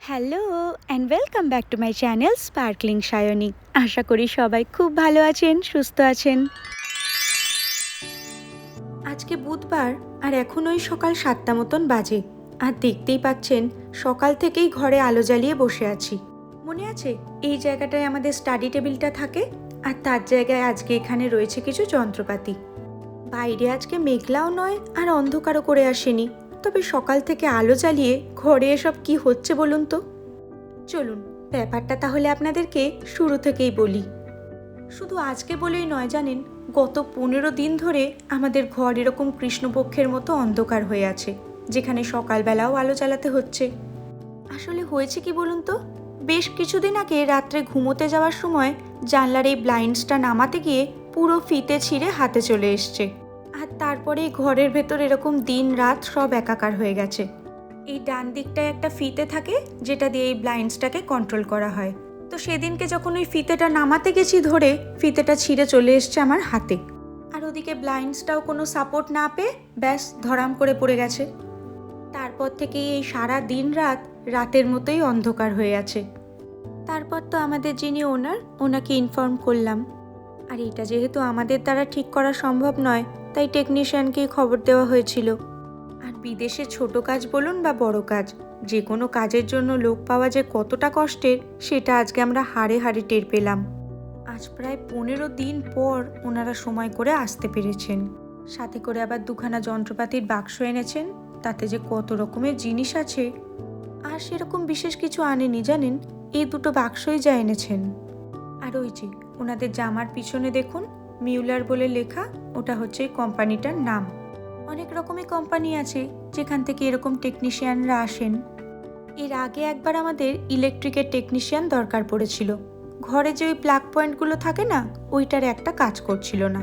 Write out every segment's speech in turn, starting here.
Hello and welcome back to my channel sparkling Sayani. আশা করি সবাই খুব ভালো আছেন, সুস্থ আছেন। আজকে বুধবার আর এখন ওই সকাল 7টা মতন বাজে, আর দেখতেই পাচ্ছেন সকাল থেকেই ঘরে আলো জ্বালিয়ে বসে আছি। মনে আছে এই জায়গাটায় আমাদের স্টাডি টেবিলটা থাকে, আর তার জায়গায় আজকে এখানে রয়েছে কিছু যন্ত্রপাতি। বাইরে আজকে মেঘলাও নয় আর অন্ধকারও করে আসেনি, তবে সকাল থেকে আলো জ্বালিয়ে ঘরে এসব কি হচ্ছে বলুন তো। চলুন ব্যাপারটা তাহলে আপনাদেরকে শুরু থেকেই বলি। শুধু আজকে বলেই নয় জানেন, গত 15 দিন ধরে আমাদের ঘর এরকম কৃষ্ণপক্ষের মতো অন্ধকার হয়ে আছে, যেখানে সকালবেলাও আলো জ্বালাতে হচ্ছে। আসলে হয়েছে কি বলুন তো, বেশ কিছুদিন আগে রাত্রে ঘুমোতে যাওয়ার সময় জানলার এই ব্লাইন্ডসটা নামাতে গিয়ে পুরো ফিতে ছিঁড়ে হাতে চলে এসছে, আর তারপরে ঘরের ভেতর এরকম দিন রাত সব একাকার হয়ে গেছে। এই ডান দিকটায় একটা ফিতে থাকে যেটা দিয়ে এই ব্লাইন্ডসটাকে কন্ট্রোল করা হয়। তো সেদিনকে যখন ওই ফিতেটা নামাতে গেছি ধরে, ফিতেটা ছিঁড়ে চলে এসছে আমার হাতে, আর ওদিকে ব্লাইন্ডসটাও কোনো সাপোর্ট না পেয়ে ব্যাস ধরাম করে পড়ে গেছে। তারপর থেকেই এই সারা দিন রাত রাতের মতোই অন্ধকার হয়ে আছে। তারপর তো আমাদের যিনি ওনার, ওনাকে ইনফর্ম করলাম, আর এটা যেহেতু আমাদের দ্বারা ঠিক করা সম্ভব নয়, তাই টেকনিশিয়ানকেই খবর দেওয়া হয়েছিল। আর বিদেশে ছোট কাজ বলুন বা বড় কাজ, যে কোনো কাজের জন্য লোক পাওয়া যে কতটা কষ্টের, সেটা আজকে আমরা হাড়ে হাড়ে টের পেলাম। আজ প্রায় 15 দিন পর ওনারা সময় করে আসতে পেরেছেন, সাথে করে আবার দুখানা যন্ত্রপাতির বাক্স এনেছেন, তাতে যে কত রকমের জিনিস আছে। আর সেরকম বিশেষ কিছু আনেনি জানেন, এই দুটো বাক্সই যা এনেছেন। আর ওই যে ওনাদের জামার পিছনে দেখুন মিউলার বলে লেখা, ওটা হচ্ছে এই কোম্পানিটার নাম। অনেক রকমের কোম্পানি আছে যেখান থেকে এরকম টেকনিশিয়ানরা আসেন। এর আগে একবার আমাদের ইলেকট্রিকের টেকনিশিয়ান দরকার পড়েছিল। ঘরে যে ওই প্লাগ পয়েন্টগুলো থাকে না, ওইটার একটা কাজ করছিল না।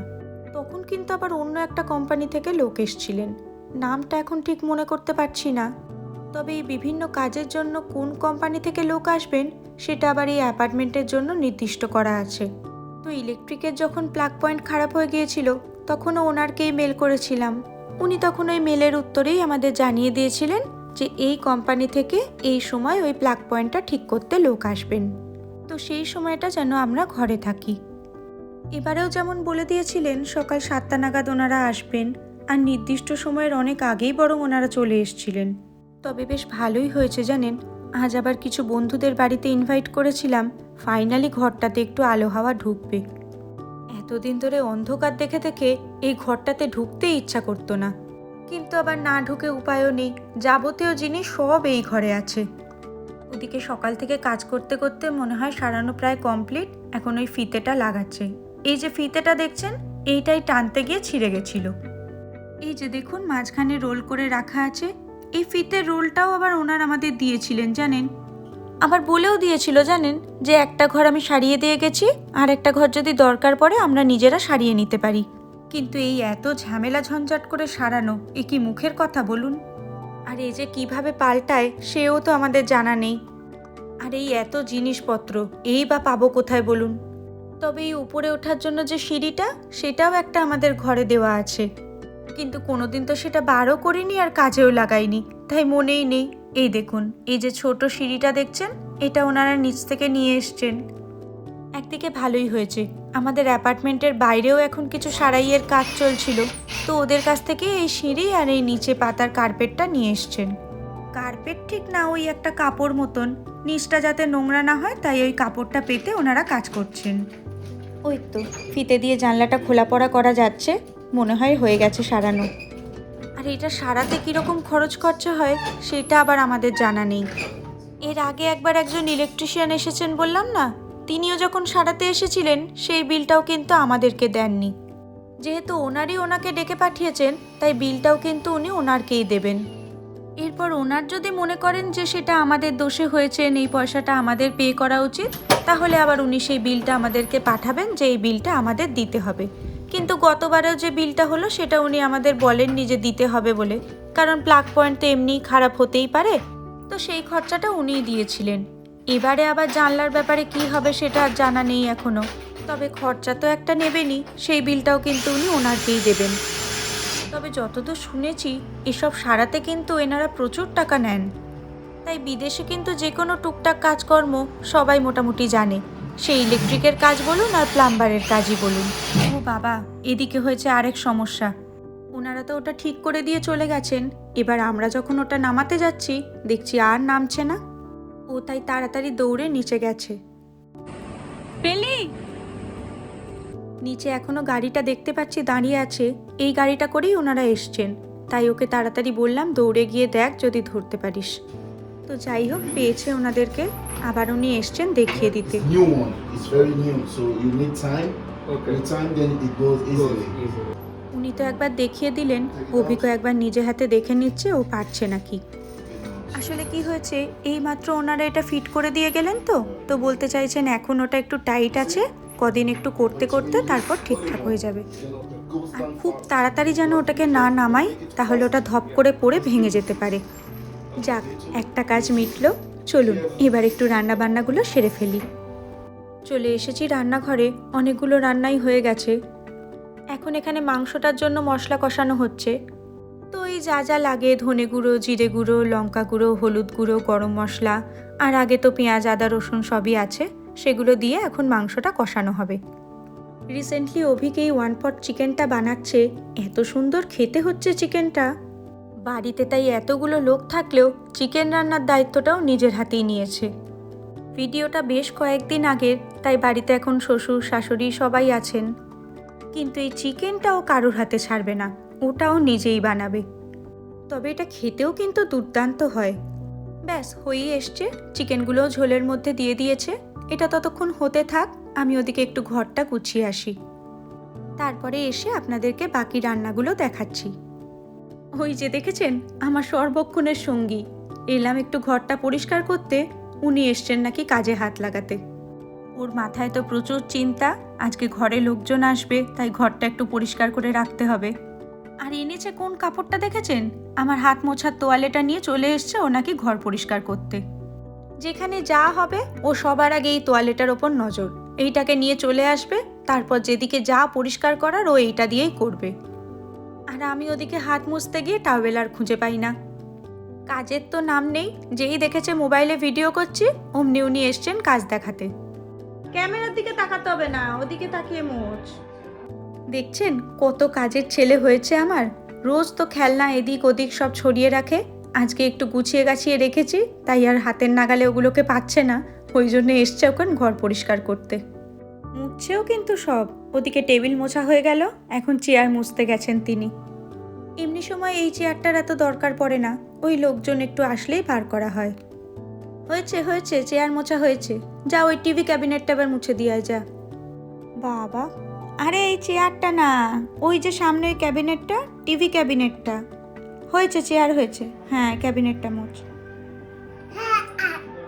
তখন কিন্তু আবার অন্য একটা কোম্পানি থেকে লোক এসছিলেন, নামটা এখন ঠিক মনে করতে পারছি না। তবে এই বিভিন্ন কাজের জন্য কোন কোম্পানি থেকে লোক আসবেন সেটা আবার এই অ্যাপার্টমেন্টের জন্য নির্দিষ্ট করা আছে। তো ইলেকট্রিকের যখন প্লাগ পয়েন্ট খারাপ হয়ে গিয়েছিল, তখনও ওনারকেই মেল করেছিলাম। উনি তখন ওই মেলের উত্তরেই আমাদের জানিয়ে দিয়েছিলেন যে এই কোম্পানি থেকে এই সময় ওই প্লাগ পয়েন্টটা ঠিক করতে লোক আসবেন। তো সেই সময়টা যেন আমরা ঘরে থাকি। এবারেও যেমন বলে দিয়েছিলেন সকাল 7টা নাগাদ ওনারা আসবেন, আর নির্দিষ্ট সময়ের অনেক আগেই বরং ওনারা চলে এসেছিলেন। তবে বেশ ভালোই হয়েছে জানেন, আজ আবার কিছু বন্ধুদের বাড়িতে ইনভাইট করেছিলাম, ফাইনালি ঘরটাতে একটু আলো হাওয়া ঢুকবে। এতদিন ধরে অন্ধকার দেখে দেখে এই ঘরটাতে ঢুকতেই ইচ্ছা করতো না, কিন্তু আবার না ঢুকে উপায়ও নেই, যাবতীয় জিনিস সব এই ঘরে আছে। ওদিকে সকাল থেকে কাজ করতে করতে মনে হয় সারানো প্রায় কমপ্লিট, এখন ওই ফিতেটা লাগাচ্ছে। এই যে ফিতেটা দেখছেন, এইটাই টানতে গিয়ে ছিঁড়ে গেছিল। এই যে দেখুন মাঝখানে রোল করে রাখা আছে, এই ফিতের রোলটাও আবার ওনার আমাদের দিয়েছিলেন জানেন। আবার বলেও দিয়েছিল জানেন যে একটা ঘর আমি সারিয়ে দিয়ে গেছি, আর একটা ঘর যদি দরকার পড়ে আমরা নিজেরা সারিয়ে নিতে পারি। কিন্তু এই এত ঝামেলা ঝঞ্ঝাট করে সারানো, এ কি মুখের কথা বলুন। আর এই যে কিভাবে পাল্টায় সেও তো আমাদের জানা নেই। আর এই এত জিনিসপত্র এই বা পাবো কোথায় বলুন। তবে এই উপরে ওঠার জন্য যে সিঁড়িটা, সেটাও একটা আমাদের ঘরে দেওয়া আছে, কিন্তু কোনোদিন তো সেটা বারও করিনি আর কাজেও লাগাইনি, তাই মনেই নেই। এই দেখুন এই যে ছোট সিঁড়িটা দেখছেন, এটা ওনারা নিচ থেকে নিয়ে এসছেন। একদিকে ভালোই হয়েছে, আমাদের অ্যাপার্টমেন্টের বাইরেও এখন কিছু সারাইয়ের কাজ চলছিল, তো ওদের কাছ থেকে এই সিঁড়ি আর এই নিচে পাতার কার্পেটটা নিয়ে এসছেন। কার্পেট ঠিক না, ওই একটা কাপড় মতন, নিচটা যাতে নোংরা না হয় তাই ওই কাপড়টা পেতে ওনারা কাজ করছেন। ওই তো ফিতে দিয়ে জানলাটা খোলা পড়া করা যাচ্ছে, মনে হয় হয়ে গেছে সারানো। আর এটা সারাতে কীরকম খরচ খরচা হয় সেটা আবার আমাদের জানা নেই। এর আগে একবার একজন ইলেকট্রিশিয়ান এসেছেন বললাম না, তিনিও যখন সারাতে এসেছিলেন সেই বিলটাও কিন্তু আমাদেরকে দেননি। যেহেতু ওনারই ওনাকে ডেকে পাঠিয়েছেন, তাই বিলটাও কিন্তু উনি ওনারকেই দেবেন। এরপর ওনার যদি মনে করেন যে সেটা আমাদের দোষে হয়েছে, এই পয়সাটা আমাদের পে করা উচিত, তাহলে আবার উনি সেই বিলটা আমাদেরকে পাঠাবেন যে এই বিলটা আমাদের দিতে হবে। কিন্তু গতবারেও যে বিলটা হলো সেটা উনি আমাদের বলেননি যে দিতে হবে বলে, কারণ প্লাগ পয়েন্ট তো এমনি খারাপ হতেই পারে, তো সেই খরচাটা উনিই দিয়েছিলেন। এবারে আবার জানলার ব্যাপারে কি হবে সেটা আর জানা নেই এখনো, তবে খরচা তো একটা নেবেনই, সেই বিলটাও কিন্তু উনি ওনারকেই দেবেন। তবে যতদূর শুনেছি এসব সারাতে কিন্তু এনারা প্রচুর টাকা নেন। তাই বিদেশে কিন্তু যে কোনো টুকটাক কাজকর্ম সবাই মোটামুটি জানে, সেই ইলেকট্রিকের কাজ বলুন আর প্লাম্বারের কাজই বলুন। ও বাবা, এদিকে হয়েছে আরেক সমস্যা। ওনারা তো ওটা ঠিক করে দিয়ে চলে গেছেন, এবার আমরা যখন ওটা নামাতে যাচ্ছি দেখছি আর নামছে না। ও তাই তাড়াতাড়ি দৌড়ে নিচে গেছে। পেলি নিচে এখনো গাড়িটা দেখতে পাচ্ছি দাঁড়িয়ে আছে, এই গাড়িটা করেই ওনারা এসছেন, তাই ওকে তাড়াতাড়ি বললাম দৌড়ে গিয়ে দেখ যদি ধরতে পারিস। তো যাই হোক, পেয়েছে ওনাদেরকে, আবার উনি এসছেন দেখিয়ে দিতে। উনি তো একবার দেখিয়ে দিলেন, অভিকও একবার নিজে হাতে দেখে নিচ্ছে ও পারছে নাকি। আসলে কি হয়েছে, এই মাত্র ওনারা এটা ফিট করে দিয়ে গেলেন, তো বলতে চাইছেন এখন ওটা একটু টাইট আছে, কদিন একটু করতে করতে তারপর ঠিকঠাক হয়ে যাবে। আর খুব তাড়াতাড়ি যেন ওটাকে না নামাই, তাহলে ওটা ধপ করে পড়ে ভেঙে যেতে পারে। যাক, একটা কাজ মিটলো। চলুন এবার একটু রান্না বান্নাগুলো সেরে ফেলি। চলে এসেছি রান্নাঘরে, অনেকগুলো রান্নাই হয়ে গেছে। এখন এখানে মাংসটার জন্য মশলা কষানো হচ্ছে। তো এই যা যা লাগে, ধনে গুঁড়ো, জিরে গুঁড়ো, লঙ্কা গুঁড়ো, হলুদ গুঁড়ো, গরম মশলা, আর আগে তো পেঁয়াজ আদা রসুন সবই আছে, সেগুলো দিয়ে এখন মাংসটা কষানো হবে। রিসেন্টলি অভিক এই 1 পট চিকেনটা বানাচ্ছে, এত সুন্দর খেতে হচ্ছে চিকেনটা। বাড়িতে তাই এতগুলো লোক থাকলেও চিকেন রান্নার দায়িত্বটাও নিজের হাতেই নিয়েছে। ভিডিওটা বেশ কয়েকদিন আগের, তাই বাড়িতে এখন শ্বশুর শাশুড়ি সবাই আছেন, কিন্তু এই চিকেনটাও কারোর হাতে ছাড়বে না, ওটাও নিজেই বানাবে। তবে এটা খেতেও কিন্তু দুর্দান্ত হয়। ব্যাস হয়েই এসছে, চিকেনগুলোও ঝোলের মধ্যে দিয়ে দিয়েছে। এটা ততক্ষণ হতে থাক, আমি ওদিকে একটু ঘরটা গুছিয়ে আসি, তারপরে এসে আপনাদেরকে বাকি রান্নাগুলো দেখাচ্ছি। ওই যে দেখেছেন আমার সর্বক্ষণের সঙ্গী, এলাম একটু ঘরটা পরিষ্কার করতে, উনি এসছেন নাকি কাজে হাত লাগাতে। ওর মাথায় তো প্রচুর চিন্তা, আজকে ঘরে লোকজন আসবে, তাই ঘরটা একটু পরিষ্কার করে রাখতে হবে। আর এনেছে কোন কাপড়টা দেখেছেন, আমার হাত মোছার তোয়ালেটা নিয়ে চলে এসছে ও নাকি ঘর পরিষ্কার করতে। যেখানে যা হবে ও সবার আগে এই তোয়ালেটার ওপর নজর, এইটাকে নিয়ে চলে আসবে, তারপর যেদিকে যা পরিষ্কার করার ও এইটা দিয়েই করবে। আর আমি ওদিকে হাত মুছতে গিয়ে টাওয়েল আর খুঁজে পাই না। কাজের তো নাম নেই, যেই দেখেছে মোবাইলে ভিডিও করছি অমনি উনি এসছেন কাজ দেখাতে। ক্যামেরার দিকে তাকাতে হবে না, ওদিকে তাকিয়ে মোছ। দেখছেন কত কাজের ছেলে হয়েছে আমার, রোজ তো খেলনা এদিক ওদিক সব ছড়িয়ে রাখে, আজকে একটু গুছিয়ে গাছিয়ে রেখেছি, তাই আর হাতের নাগালে ওগুলোকে পাচ্ছে না, ওই জন্য এসছে ওখানে ঘর পরিষ্কার করতে। মুছছেও কিন্তু সব, ওদিকে টেবিল মোছা হয়ে গেল, এখন চেয়ার মুছতে গেছেন তিনি। এমনি সময় এই চেয়ারটার এত দরকার পড়ে না, ওই লোকজন একটু আসলেই বার করা হয়। হয়েছে হয়েছে, চেয়ার মোছা হয়েছে, যা ওই টিভি ক্যাবিনেটটা এবার মুছে দিয়ে যা। বাবা, আরে এই চেয়ারটা না, ওই যে সামনে ওই ক্যাবিনেটটা, টিভি ক্যাবিনেটটা। হয়েছে, চেয়ার হয়েছে, হ্যাঁ ক্যাবিনেটটা মোছ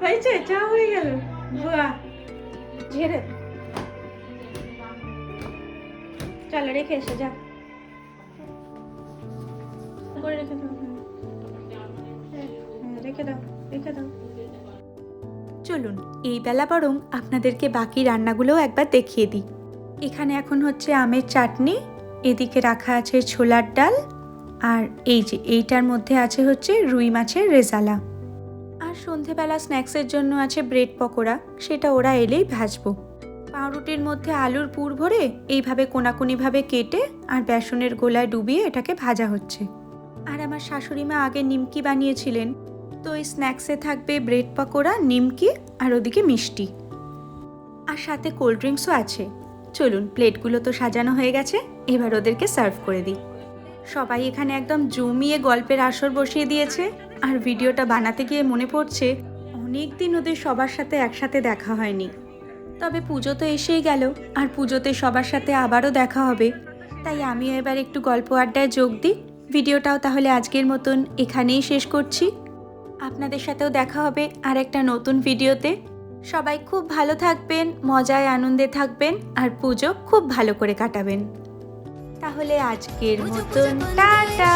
হয়েছে, যা হয়ে গেল। বাহ, ঝেড়ে চল, রেখে এসে যা করে রেখে দাও, রেখে দাও রেখে দাও। চলুন এই বেলা বরং আপনাদেরকে বাকি রান্নাগুলোও একবার দেখিয়ে দিই। এখানে এখন হচ্ছে আমের চাটনি, এদিকে রাখা আছে ছোলার ডাল, আর এই যে এইটার মধ্যে আছে হচ্ছে রুই মাছের রেজালা। আর সন্ধেবেলা স্ন্যাক্সের জন্য আছে ব্রেড পকোড়া, সেটা ওরা এলেই ভাজবো। পাউরুটির মধ্যে আলুর পুর ভরে এইভাবে কোনাকুনিভাবে কেটে আর বেসনের গোলায় ডুবিয়ে এটাকে ভাজা হচ্ছে। আর আমার শাশুড়ি মা আগে নিমকি বানিয়েছিলেন, তো এই স্ন্যাক্সে থাকবে ব্রেড পকোড়া, নিমকি আর ওদিকে মিষ্টি, আর সাথে কোল্ড ড্রিঙ্কসও আছে। চলুন, প্লেটগুলো তো সাজানো হয়ে গেছে, এবার ওদেরকে সার্ভ করে দিই। সবাই এখানে একদম জমিয়ে গল্পের আসর বসিয়ে দিয়েছে, আর ভিডিওটা বানাতে গিয়ে মনে পড়ছে অনেক দিন ওদের সবার সাথে একসাথে দেখা হয়নি। তবে পুজো তো এসেই গেল, আর পুজোতে সবার সাথে আবারও দেখা হবে, তাই আমিও এবার একটু গল্প আড্ডায় যোগ দিই। ভিডিওটাও তাহলে আজকের মতন এখানেই শেষ করছি। আপনাদের সাথেও দেখা হবে আর একটা নতুন ভিডিওতে। সবাই খুব ভালো থাকবেন, মজায় আনন্দে থাকবেন, আর পুজো খুব ভালো করে কাটাবেন। তাহলে আজকের মতন টাটা।